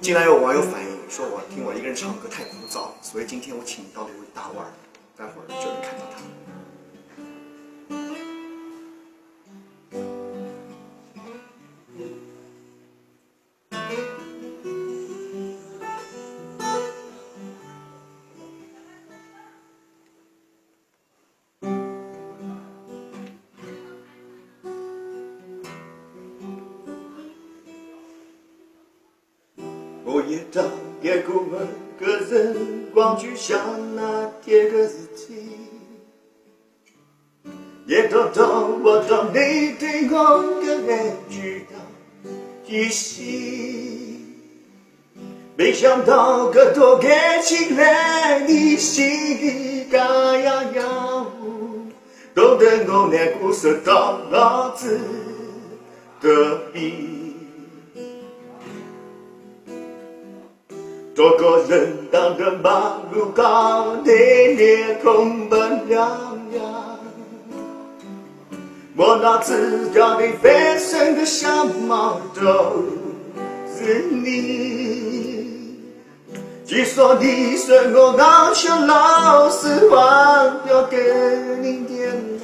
进来有网友反映说，我听我一个人唱歌太枯燥，所以今天我请到了一位大腕儿，待会儿就能看到他。我也当夜孤儿个人光就像那铁个字体，也得到我到你对我的爱知道一息，没想到个多感情来你心里嘎呀呀呜，都等我那故事到老子的笔。这个人当的马路高的脸空奔亮亮，我那自家的翻身的小毛都是你。据说你是我大学老师忘掉跟你点了，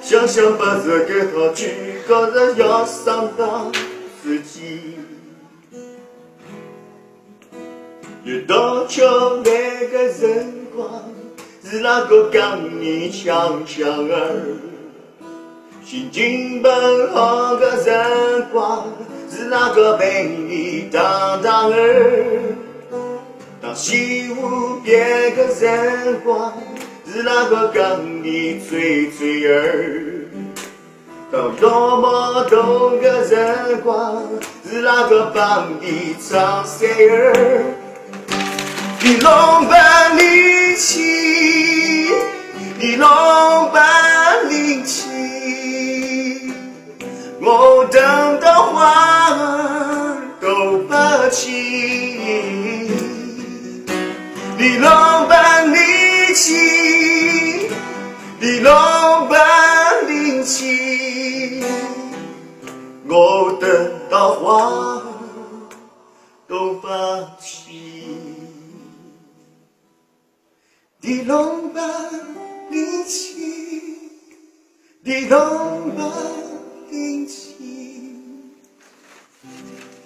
想想把这个他几个人要伤到自己。一到秋那个辰光，是那个讲你强强儿，心情不好个辰光，是那个陪你当当儿。当西湖边个辰光，是那个讲你吹吹儿。到落寞冬个辰光，是那个帮你唱山儿。你龙般灵气，你龙般灵气，我等到花儿都不起。你龙般灵气，你龙般灵气，我等到花儿都不起。你龙般灵气，你龙般灵气，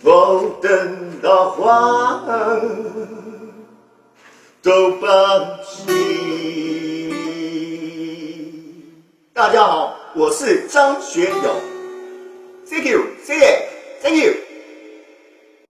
我等到花儿都不起。大家好，我是张学友。Thank you，谢谢 ，Thank you。